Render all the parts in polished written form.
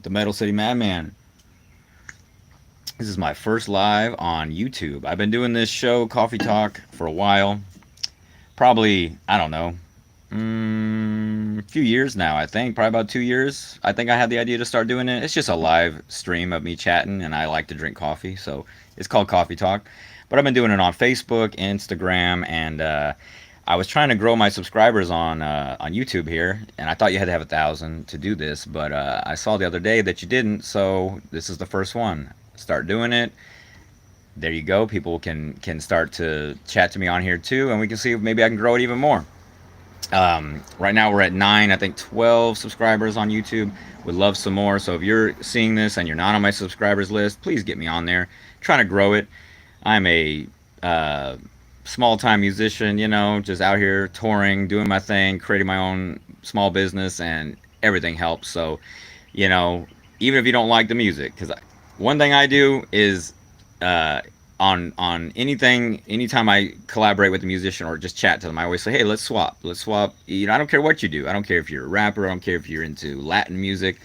the Metal City Madman. This is my first live on YouTube. I've been doing this show, Coffee Talk, for a while. Probably, I don't know, a few years now, I think. Probably about 2 years. I think I had the idea to start doing it. It's just a live stream of me chatting, and I like to drink coffee, so it's called Coffee Talk. But I've been doing it on Facebook, Instagram, and I was trying to grow my subscribers on YouTube here, and I thought you had to have 1,000 to do this, but I saw the other day that you didn't, so this is the first one. Start doing it. There you go. People can start to chat to me on here too, and we can see if maybe I can grow it even more. Right now we're at 9, I think 12 subscribers on YouTube. Would love some more. So if you're seeing this and you're not on my subscribers list, please get me on there. I'm trying to grow it. I'm a small time musician, just out here touring, doing my thing, creating my own small business, and everything helps. So, you know, even if you don't like the music, because one thing I do is uh, on anything, anytime I collaborate with a musician or just chat to them, I always say, hey, let's swap. Let's swap. I don't care what you do. I don't care if you're a rapper. I don't care if you're into Latin music.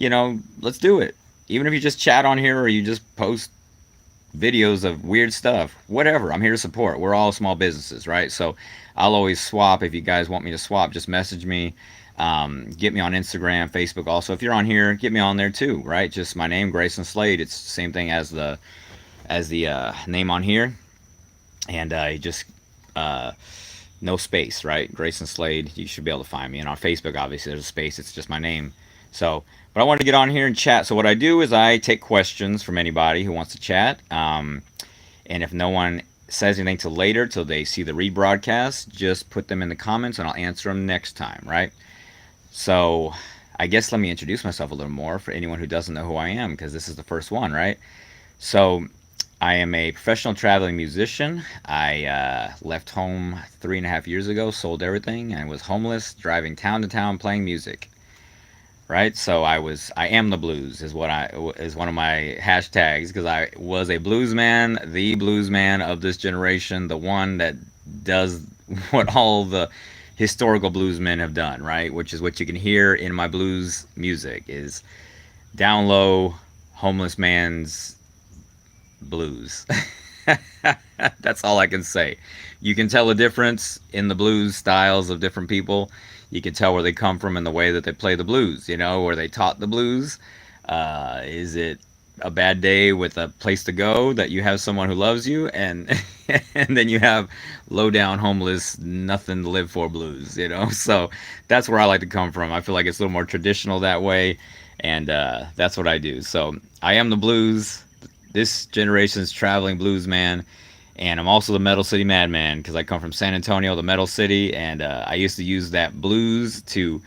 Let's do it. Even if you just chat on here or you just post videos of weird stuff, whatever. I'm here to support. We're all small businesses, right? So I'll always swap. If you guys want me to swap, just message me. Get me on Instagram, Facebook. Also, if you're on here, get me on there too, right? Just my name, Graysin Slade. It's the same thing as the name on here, and you just no space, right? Graysin Slade. You should be able to find me. And on Facebook, obviously, there's a space. It's just my name. So, but I wanted to get on here and chat. So what I do is I take questions from anybody who wants to chat. And if no one says anything till later, till they see the rebroadcast, just put them in the comments and I'll answer them next time, right? So I guess let me introduce myself a little more for anyone who doesn't know who I am, because this is the first one, right? So I am a professional traveling musician. I left home 3.5 years ago, sold everything, and was homeless, driving town to town playing music. Right, so I am the blues is one of my hashtags, because I was a blues man, the blues man of this generation, the one that does what all the historical bluesmen have done, right? Which is what you can hear in my blues music is down low, homeless man's blues. That's all I can say. You can tell a difference in the blues styles of different people. You can tell where they come from and the way that they play the blues, where they taught the blues. Is it a bad day with a place to go that you have someone who loves you, and and then you have low down homeless nothing to live for blues. So that's where I like to come from. I feel like it's a little more traditional that way, and that's what I do. So I am the blues, this generation's traveling blues man. And I'm also the Metal City Madman, because I come from San Antonio, the Metal City, and I used to use that blues to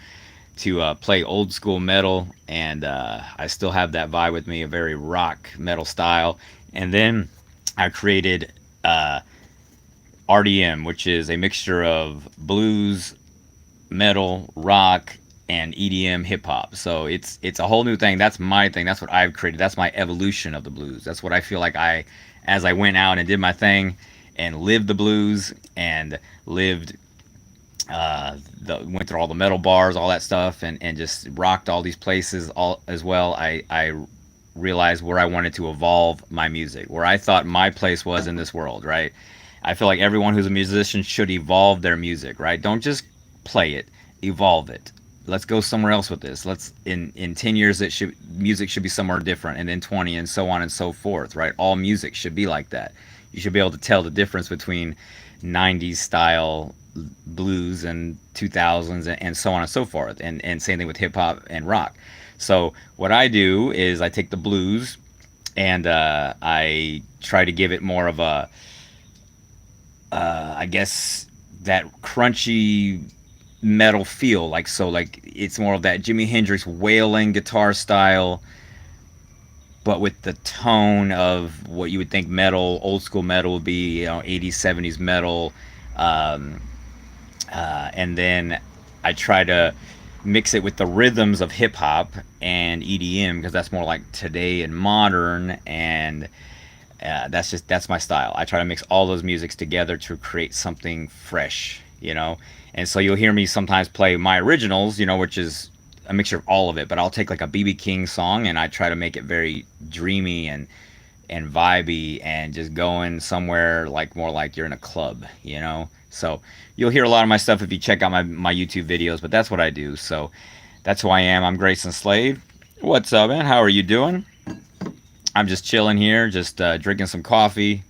play old school metal, and I still have that vibe with me, a very rock metal style. And then I created RDM, which is a mixture of blues, metal, rock, and EDM hip hop. So it's a whole new thing. That's my thing. That's what I've created. That's my evolution of the blues. That's what I feel like as I went out and did my thing and lived the blues and lived went through all the metal bars, all that stuff, and just rocked all these places all as well. I realized where I wanted to evolve my music, where I thought my place was in this world, right? I feel like everyone who's a musician should evolve their music, right? Don't just play it, evolve it. Let's go somewhere else with this. Let's in 10 years music should be somewhere different, and then 20, and so on and so forth, right? All music should be like that. You should be able to tell the difference between 90s style blues and 2000s and so on and so forth, and same thing with hip hop and rock. So what I do is I take the blues and I try to give it more of a I guess that crunchy metal feel, like it's more of that Jimi Hendrix wailing guitar style, but with the tone of what you would think metal, old school metal would be, 80s 70s metal. And then I try to mix it with the rhythms of hip hop and EDM, because that's more like today and modern, and that's my style. I try to mix all those musics together to create something fresh. And so you'll hear me sometimes play my originals, which is a mixture of all of it, but I'll take like a BB King song and I try to make it very dreamy and vibey and just going somewhere like more like you're in a club, you know? So you'll hear a lot of my stuff if you check out my YouTube videos, but that's what I do. So that's who I am. I'm Graysin Slade. What's up, man? How are you doing? I'm just chilling here, just drinking some coffee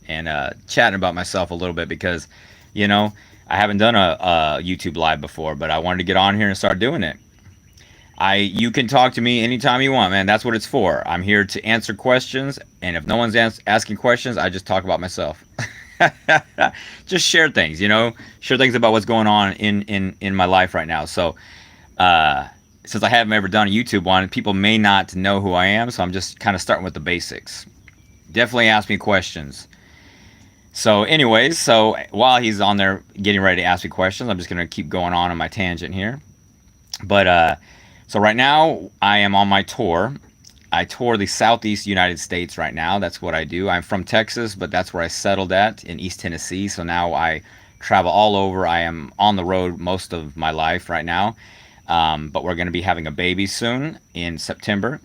and chatting about myself a little bit because, you know, I haven't done a YouTube live before, but I wanted to get on here and start doing it. You can talk to me anytime you want, man. That's what it's for. I'm here to answer questions, and if no one's asking questions, I just talk about myself. Just share things, you know, share things about what's going on in my life right now. So, since I haven't ever done a YouTube one, people may not know who I am, so I'm just kind of starting with the basics. Definitely ask me questions. So, anyways, so while he's on there getting ready to ask me questions, I'm just gonna keep going on my tangent here. But so right now I am on my tour. I tour the Southeast United States right now. That's what I do. I'm from Texas, but that's where I settled at in East Tennessee. So now I travel all over. I am on the road most of my life right now. But we're going to be having a baby soon in September.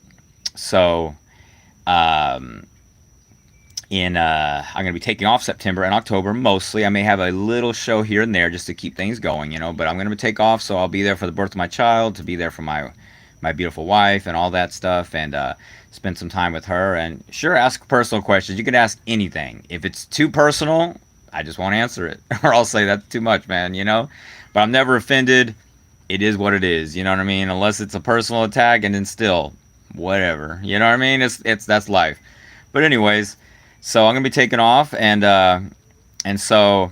So I'm going to be taking off September and October mostly. I may have a little show here and there just to keep things going, you know, but I'm going to take off, so I'll be there for the birth of my child, to be there for my beautiful wife and all that stuff, and spend some time with her. And sure, ask personal questions. You can ask anything. If it's too personal, I just won't answer it, or I'll say that's too much, man, you know. But I'm never offended. It is what it is, you know what I mean? Unless it's a personal attack, and then still, whatever, you know what I mean? It's that's life. But anyways, so I'm gonna be taking off, and so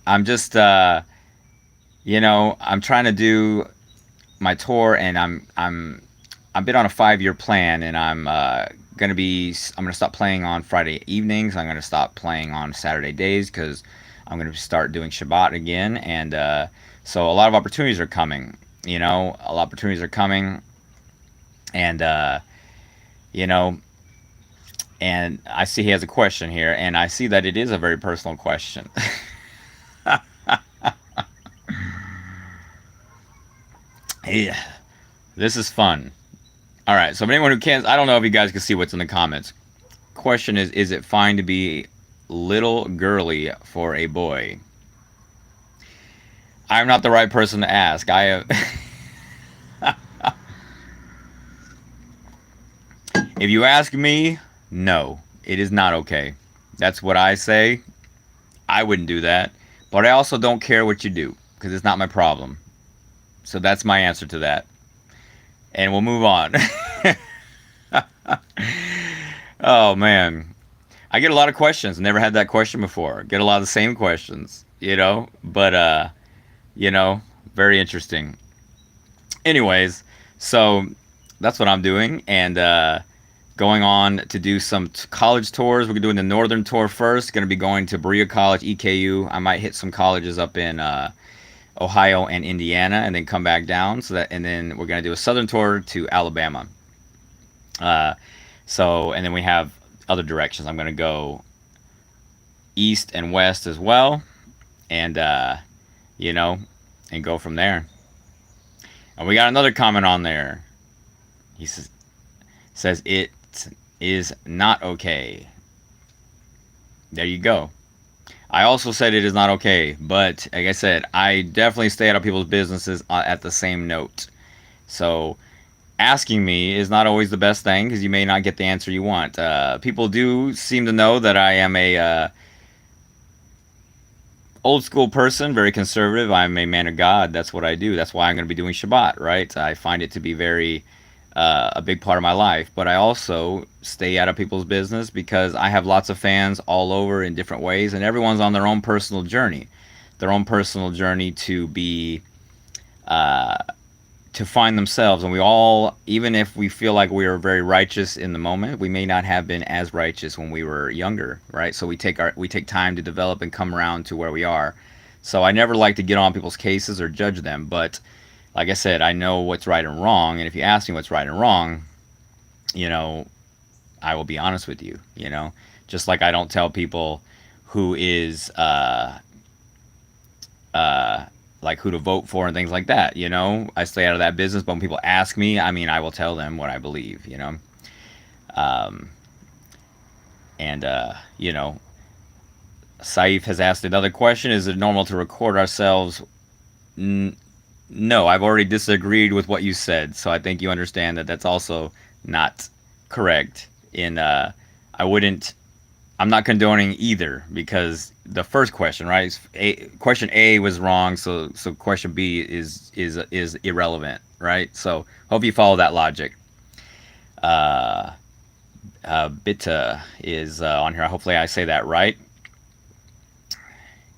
I'm just you know, I'm trying to do my tour, and I've been on a 5-year plan, and I'm gonna stop playing on Friday evenings. I'm gonna stop playing on Saturday days because I'm gonna start doing Shabbat again, and so a lot of opportunities are coming. You know, a lot of opportunities are coming, and you know, and I see he has a question here, and I see that it is a very personal question. Yeah, this is fun. All right, so anyone who can't, I don't know if you guys can see what's in the comments. Question is it fine to be little girly for a boy? I'm not the right person to ask. I have. If you ask me, no, it is not okay. That's what I say. I wouldn't do that. But I also don't care what you do because it's not my problem. So that's my answer to that. And we'll move on. Oh, man. I get a lot of questions. Never had that question before. Get a lot of the same questions, you know? But, you know, very interesting. Anyways, so that's what I'm doing. And going on to do some college tours. We're doing the Northern Tour first. Going to be going to Berea College, EKU. I might hit some colleges up in Ohio and Indiana, and then come back down. And then we're going to do a Southern Tour to Alabama. And then we have other directions. I'm going to go east and west as well, and you know, and go from there. And we got another comment on there. He says it is not okay. There you go. I also said it is not okay, but like I said, I definitely stay out of people's businesses at the same note. So asking me is not always the best thing because you may not get the answer you want. People do seem to know that I am a old school person, very conservative. I'm a man of God. That's what I do. That's why I'm going to be doing Shabbat, right? I find it to be very a big part of my life. But I also stay out of people's business because I have lots of fans all over in different ways, and everyone's on their own personal journey. Their own personal journey to be to find themselves. And we all, even if we feel like we are very righteous in the moment, we may not have been as righteous when we were younger, right? So we take time to develop and come around to where we are. So I never like to get on people's cases or judge them, but like I said, I know what's right and wrong, and if you ask me what's right and wrong, you know, I will be honest with you, you know, just like I don't tell people who is like who to vote for and things like that. I stay out of that business, but when people ask me, I mean, I will tell them what I believe. Um, and Saif has asked another question: is it normal to record ourselves? N- no, I've already disagreed with what you said, so I think you understand that that's also not correct. I wouldn't. I'm not condoning either because the first question, right? Question A was wrong, so question B is irrelevant, right? So hope you follow that logic. Uh, Bita is on here. Hopefully I say that right.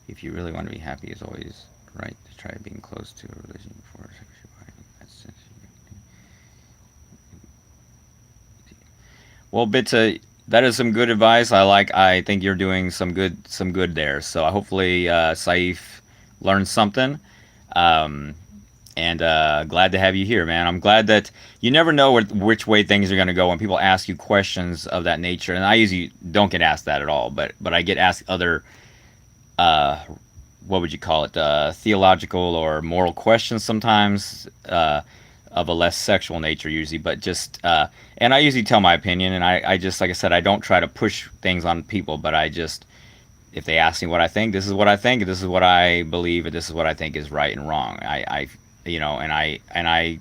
If you really want to be happy, is always right to try being close to a religion before sexuality. Well, Bita, that is some good advice. I think you're doing some good there. So hopefully, Saif learned something. Um, and glad to have you here, man. I'm glad that you never know which way things are going to go when people ask you questions of that nature. And I usually don't get asked that at all, but I get asked other uh, what would you call it, theological or moral questions sometimes, of a less sexual nature usually, but just and I usually tell my opinion, and I just, like I said, I don't try to push things on people, but I just, if they ask me what I think, this is what I think, this is what I believe, and this is what I think is right and wrong. And I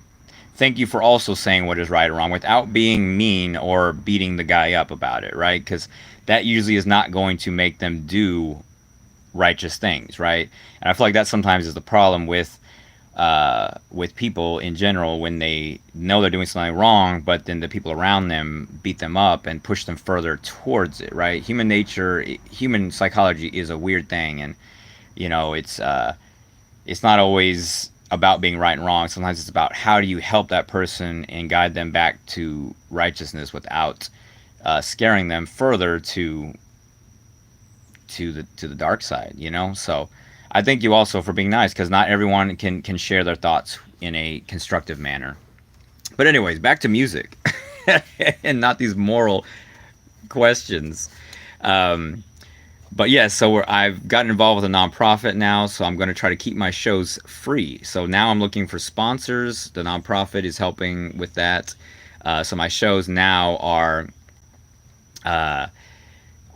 thank you for also saying what is right and wrong without being mean or beating the guy up about it, right? Because that usually is not going to make them do righteous things, right? And I feel like that sometimes is the problem with people in general when they know they're doing something wrong, but then the people around them beat them up and push them further towards it, right? Human nature, human psychology is a weird thing, and it's not always about being right and wrong. Sometimes it's about how do you help that person and guide them back to righteousness without scaring them further to the dark side, So I thank you also for being nice because not everyone can share their thoughts in a constructive manner. But anyways, back to music and not these moral questions. Um, but yeah, so I've gotten involved with a nonprofit now, so I'm going to try to keep my shows free. So now I'm looking for sponsors. The nonprofit is helping with that. So my shows now uh,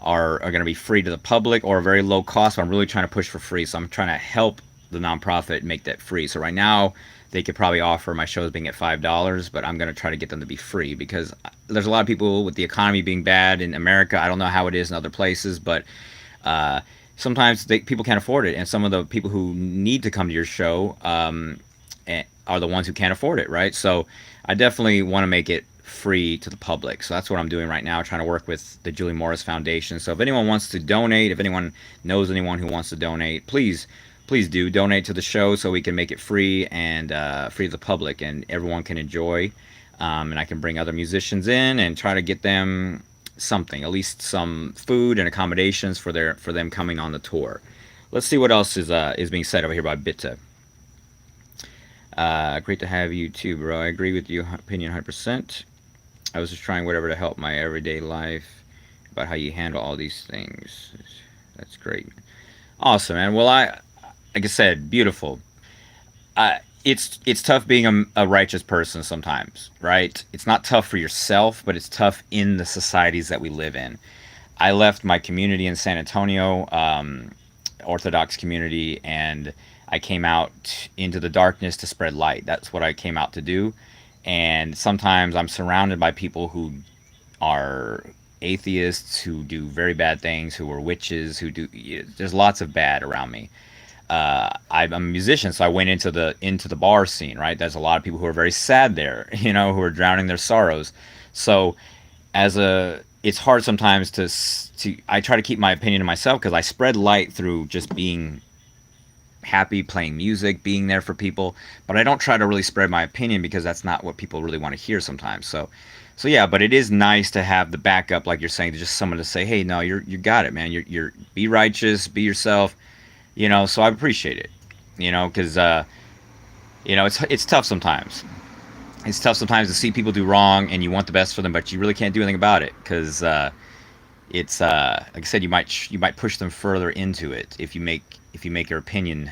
are going to be free to the public or a very low cost. But I'm really trying to push for free. So I'm trying to help the nonprofit make that free. So right now they could probably offer my shows being at $5, but I'm going to try to get them to be free because there's a lot of people with the economy being bad in America. I don't know how it is in other places, but sometimes people can't afford it. And some of the people who need to come to your show are the ones who can't afford it, right? So I definitely want to make it free to the public. So that's what I'm doing right now, trying to work with the Julie Morris Foundation. So if anyone wants to donate, if anyone knows anyone who wants to donate, please do donate to the show so we can make it free and free to the public and everyone can enjoy. And I can bring other musicians in and try to get them something, at least some food and accommodations for them coming on the tour. Let's see what else is being said over here by Bitta. Great to have you too, bro. I agree with your opinion 100%. I was just trying whatever to help my everyday life about how you handle all these things. That's great. Awesome, man. Well, like I said, beautiful. It's tough being a righteous person sometimes, right? It's not tough for yourself, but it's tough in the societies that we live in. I left my community in San Antonio, Orthodox community, and I came out into the darkness to spread light. That's what I came out to do. And sometimes I'm surrounded by people who are atheists, who do very bad things, who are witches, there's lots of bad around me. I'm a musician, so I went into the bar scene, right? There's a lot of people who are very sad there, who are drowning their sorrows. So it's hard sometimes to I try to keep my opinion to myself because I spread light through just being happy, playing music, being there for people, but I don't try to really spread my opinion because that's not what people really want to hear sometimes. So yeah, but it is nice to have the backup, like you're saying, to just someone to say, hey, no, you got it, man. You're be righteous, be yourself, So I appreciate it, because it's tough sometimes. It's tough sometimes to see people do wrong, and you want the best for them, but you really can't do anything about it because it's like I said, you might push them further into it if you make your opinion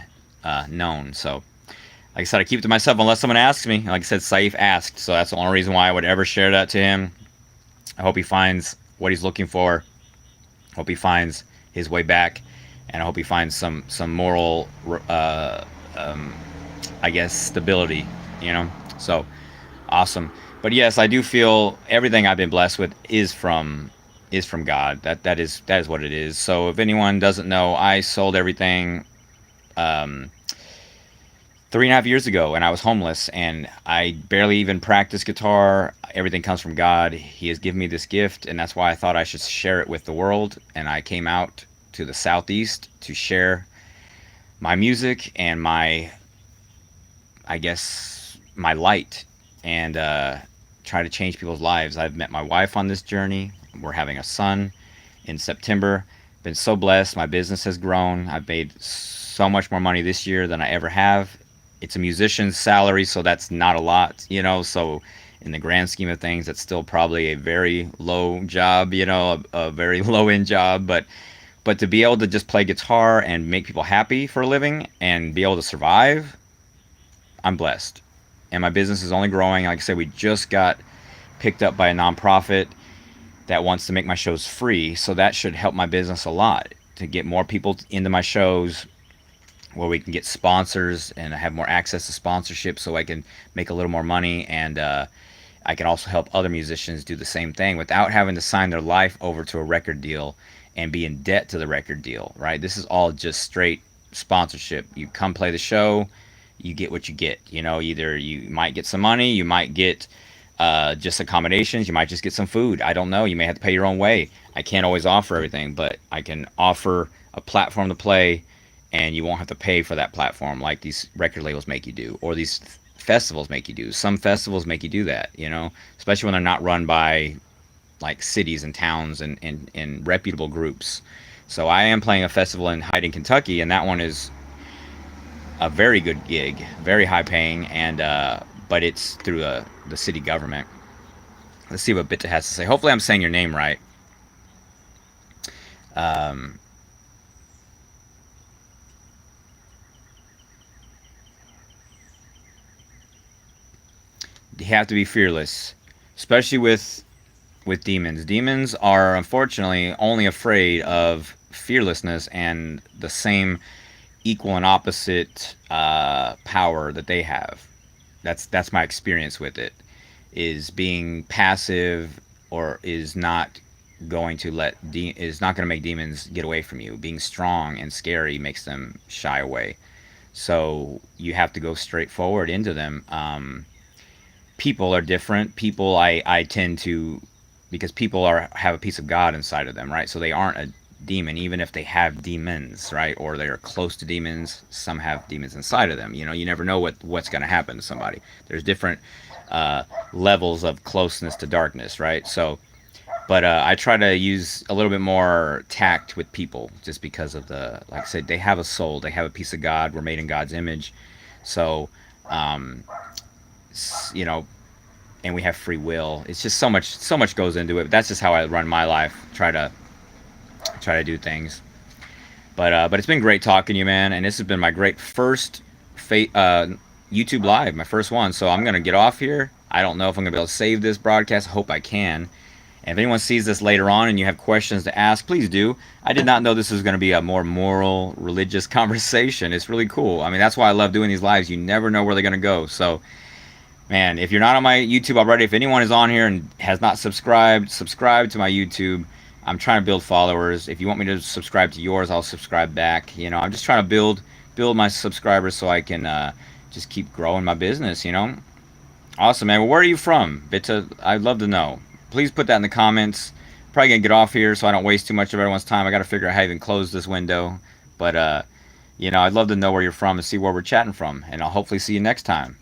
known. So, like I said, I keep it to myself unless someone asks me. Like I said, Saif asked, so that's the only reason why I would ever share that to him. I hope he finds what he's looking for. Hope he finds his way back, and I hope he finds some moral, I guess, stability. You know, so awesome. But yes, I do feel everything I've been blessed with is from God. That is what it is. So if anyone doesn't know, I sold everything um, 3.5 years ago, and I was homeless, and I barely even practice guitar. Everything comes from God. He has given me this gift, and that's why I thought I should share it with the world. And I came out to the Southeast to share my music and I guess, my light, and try to change people's lives. I've met my wife on this journey. We're having a son in September. Been so blessed. My business has grown. I've made so much more money this year than I ever have. It's a musician's salary, so that's not a lot, So, in the grand scheme of things, it's still probably a very low job, a very low end job. But to be able to just play guitar and make people happy for a living and be able to survive, I'm blessed. And my business is only growing. Like I said, we just got picked up by a nonprofit that wants to make my shows free. So that should help my business a lot to get more people into my shows, where we can get sponsors and have more access to sponsorship, so I can make a little more money. And I can also help other musicians do the same thing without having to sign their life over to a record deal and be in debt to the record deal, right? This is all just straight sponsorship. You come play the show, you get what you get. Either you might get some money, you might get just accommodations, you might just get some food. I don't know. You may have to pay your own way. I can't always offer everything, but I can offer a platform to play, and you won't have to pay for that platform like these record labels make you do, or these festivals make you do. Some festivals make you do that, especially when they're not run by like cities and towns and reputable groups. So I am playing a festival in Hyden, Kentucky, and that one is a very good gig, very high paying, and but it's through the city government. Let's see what Bitta has to say. Hopefully, I'm saying your name right. Um, you have to be fearless, especially with demons. Demons are unfortunately only afraid of fearlessness and the same equal and opposite power that they have. That's my experience with it. Is being passive, or is not is not going to make demons get away from you. Being strong and scary makes them shy away. So you have to go straight forward into them. People are different. People, I tend to, because people have a piece of God inside of them, right? So they aren't a demon, even if they have demons, right? Or they are close to demons. Some have demons inside of them. You never know what's going to happen to somebody. There's different levels of closeness to darkness, right? So, but I try to use a little bit more tact with people, just because of like I said, they have a soul. They have a piece of God. We're made in God's image. So, um, you know, and we have free will. It's just so much goes into it. But that's just how I run my life. Try to do things. But it's been great talking to you, man. And this has been my great first YouTube live, my first one. So I'm gonna get off here. I don't know if I'm gonna be able to save this broadcast. I hope I can. And if anyone sees this later on and you have questions to ask, please do. I did not know this was going to be a more moral, religious conversation. It's really cool. I mean, that's why I love doing these lives. You never know where they're going to go. So, man, if you're not on my YouTube already, if anyone is on here and has not subscribed, subscribe to my YouTube. I'm trying to build followers. If you want me to subscribe to yours, I'll subscribe back. I'm just trying to build my subscribers so I can just keep growing my business. Awesome, man. Well, where are you from, Vita? I'd love to know. Please put that in the comments. Probably gonna get off here so I don't waste too much of everyone's time. I gotta figure out how to even close this window. But I'd love to know where you're from and see where we're chatting from. And I'll hopefully see you next time.